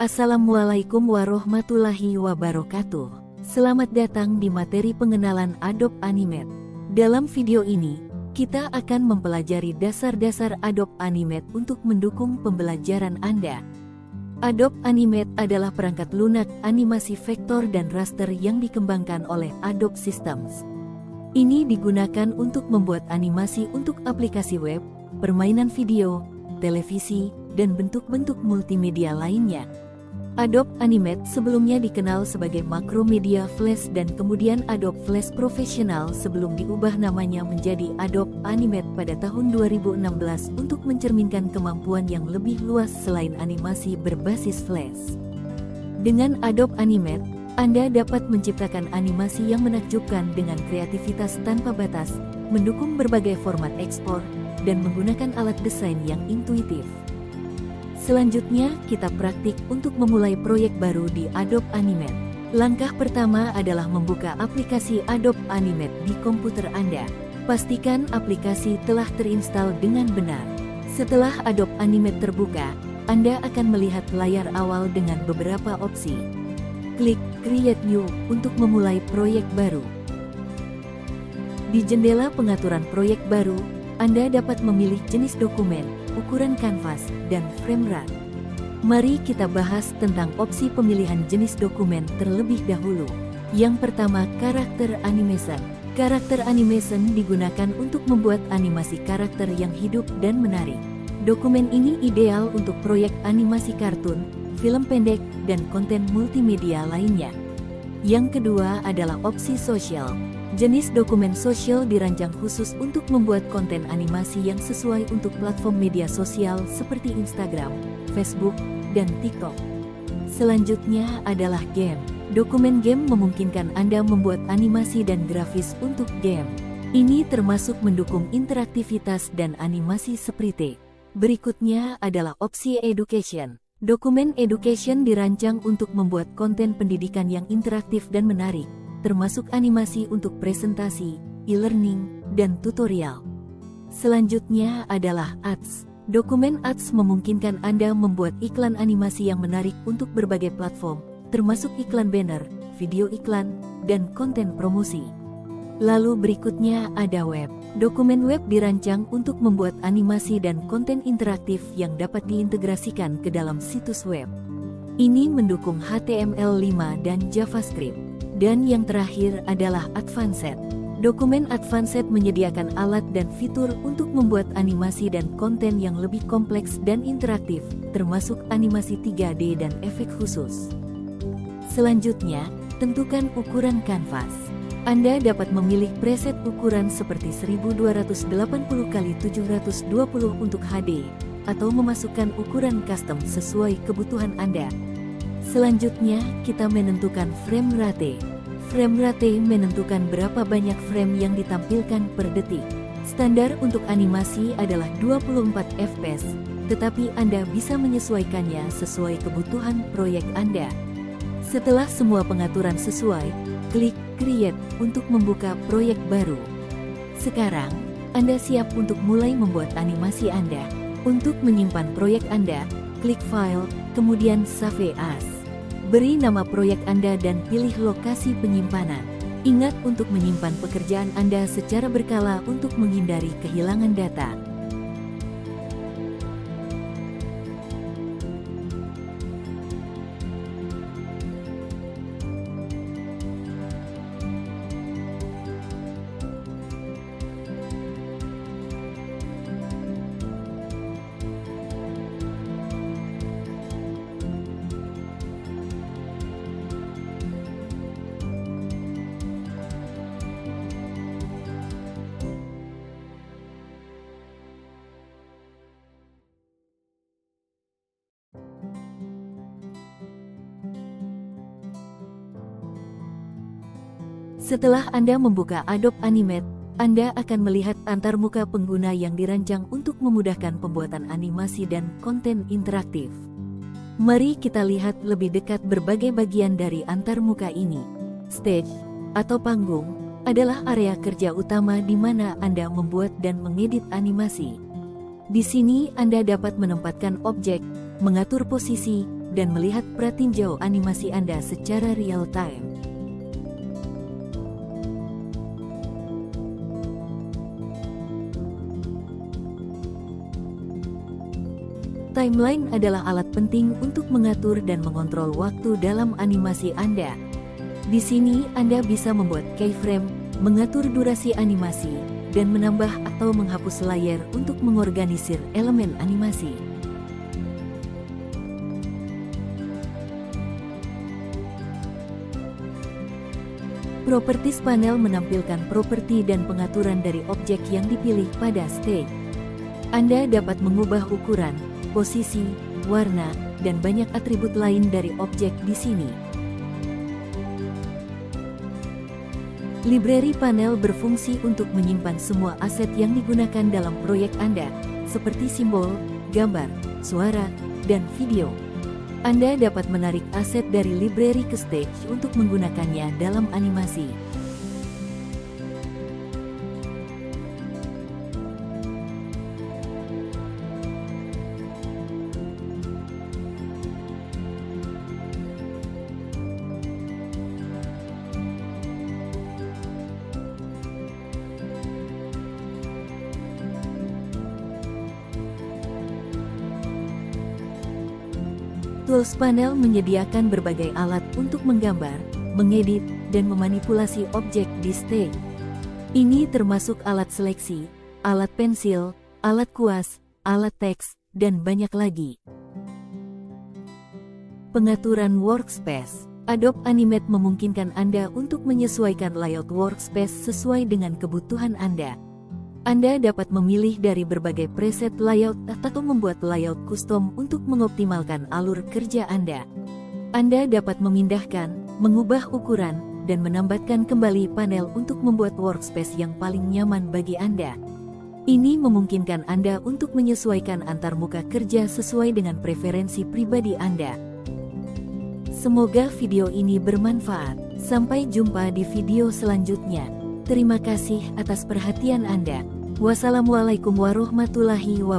Assalamualaikum warahmatullahi wabarakatuh. Selamat datang di materi pengenalan Adobe Animate. Dalam video ini, kita akan mempelajari dasar-dasar Adobe Animate untuk mendukung pembelajaran Anda. Adobe Animate adalah perangkat lunak animasi vektor dan raster yang dikembangkan oleh Adobe Systems. Ini digunakan untuk membuat animasi untuk aplikasi web, permainan video, televisi, dan bentuk-bentuk multimedia lainnya. Adobe Animate sebelumnya dikenal sebagai Macromedia Flash dan kemudian Adobe Flash Professional sebelum diubah namanya menjadi Adobe Animate pada tahun 2016 untuk mencerminkan kemampuan yang lebih luas selain animasi berbasis Flash. Dengan Adobe Animate, Anda dapat menciptakan animasi yang menakjubkan dengan kreativitas tanpa batas, mendukung berbagai format ekspor, dan menggunakan alat desain yang intuitif. Selanjutnya, kita praktik untuk memulai proyek baru di Adobe Animate. Langkah pertama adalah membuka aplikasi Adobe Animate di komputer Anda. Pastikan aplikasi telah terinstall dengan benar. Setelah Adobe Animate terbuka, Anda akan melihat layar awal dengan beberapa opsi. Klik Create New untuk memulai proyek baru. Di jendela pengaturan proyek baru, Anda dapat memilih jenis dokumen, ukuran kanvas, dan frame rate. Mari kita bahas tentang opsi pemilihan jenis dokumen terlebih dahulu. Yang pertama, karakter animation. Karakter animation digunakan untuk membuat animasi karakter yang hidup dan menarik. Dokumen ini ideal untuk proyek animasi kartun, film pendek, dan konten multimedia lainnya. Yang kedua adalah opsi sosial. Jenis dokumen sosial dirancang khusus untuk membuat konten animasi yang sesuai untuk platform media sosial seperti Instagram, Facebook, dan TikTok. Selanjutnya adalah game. Dokumen game memungkinkan Anda membuat animasi dan grafis untuk game. Ini termasuk mendukung interaktivitas dan animasi seperti. Berikutnya adalah opsi education. Dokumen education dirancang untuk membuat konten pendidikan yang interaktif dan menarik, termasuk animasi untuk presentasi, e-learning, dan tutorial. Selanjutnya adalah ads. Dokumen ads memungkinkan Anda membuat iklan animasi yang menarik untuk berbagai platform, termasuk iklan banner, video iklan, dan konten promosi. Lalu berikutnya ada web. Dokumen web dirancang untuk membuat animasi dan konten interaktif yang dapat diintegrasikan ke dalam situs web. Ini mendukung HTML5 dan JavaScript. Dan yang terakhir adalah Advanced. Dokumen Advanced menyediakan alat dan fitur untuk membuat animasi dan konten yang lebih kompleks dan interaktif, termasuk animasi 3D dan efek khusus. Selanjutnya, tentukan ukuran kanvas. Anda dapat memilih preset ukuran seperti 1280x720 untuk HD, atau memasukkan ukuran custom sesuai kebutuhan Anda. Selanjutnya, kita menentukan frame rate. Frame rate menentukan berapa banyak frame yang ditampilkan per detik. Standar untuk animasi adalah 24 fps, tetapi Anda bisa menyesuaikannya sesuai kebutuhan proyek Anda. Setelah semua pengaturan sesuai, klik Create untuk membuka proyek baru. Sekarang, Anda siap untuk mulai membuat animasi Anda. Untuk menyimpan proyek Anda, klik File, kemudian Save As. Beri nama proyek Anda dan pilih lokasi penyimpanan. Ingat untuk menyimpan pekerjaan Anda secara berkala untuk menghindari kehilangan data. Setelah Anda membuka Adobe Animate, Anda akan melihat antarmuka pengguna yang dirancang untuk memudahkan pembuatan animasi dan konten interaktif. Mari kita lihat lebih dekat berbagai bagian dari antarmuka ini. Stage, atau panggung, adalah area kerja utama di mana Anda membuat dan mengedit animasi. Di sini Anda dapat menempatkan objek, mengatur posisi, dan melihat pratinjau animasi Anda secara real time. Timeline adalah alat penting untuk mengatur dan mengontrol waktu dalam animasi Anda. Di sini Anda bisa membuat keyframe, mengatur durasi animasi, dan menambah atau menghapus layar untuk mengorganisir elemen animasi. Properties panel menampilkan properti dan pengaturan dari objek yang dipilih pada stage. Anda dapat mengubah ukuran, posisi, warna, dan banyak atribut lain dari objek di sini. Library panel berfungsi untuk menyimpan semua aset yang digunakan dalam proyek Anda, seperti simbol, gambar, suara, dan video. Anda dapat menarik aset dari library ke stage untuk menggunakannya dalam animasi. Tools panel menyediakan berbagai alat untuk menggambar, mengedit, dan memanipulasi objek di stage. Ini termasuk alat seleksi, alat pensil, alat kuas, alat teks, dan banyak lagi. Pengaturan workspace. Adobe Animate memungkinkan Anda untuk menyesuaikan layout workspace sesuai dengan kebutuhan Anda. Anda dapat memilih dari berbagai preset layout atau membuat layout custom untuk mengoptimalkan alur kerja Anda. Anda dapat memindahkan, mengubah ukuran, dan menambahkan kembali panel untuk membuat workspace yang paling nyaman bagi Anda. Ini memungkinkan Anda untuk menyesuaikan antar muka kerja sesuai dengan preferensi pribadi Anda. Semoga video ini bermanfaat. Sampai jumpa di video selanjutnya. Terima kasih atas perhatian Anda. Wassalamualaikum warahmatullahi wabarakatuh.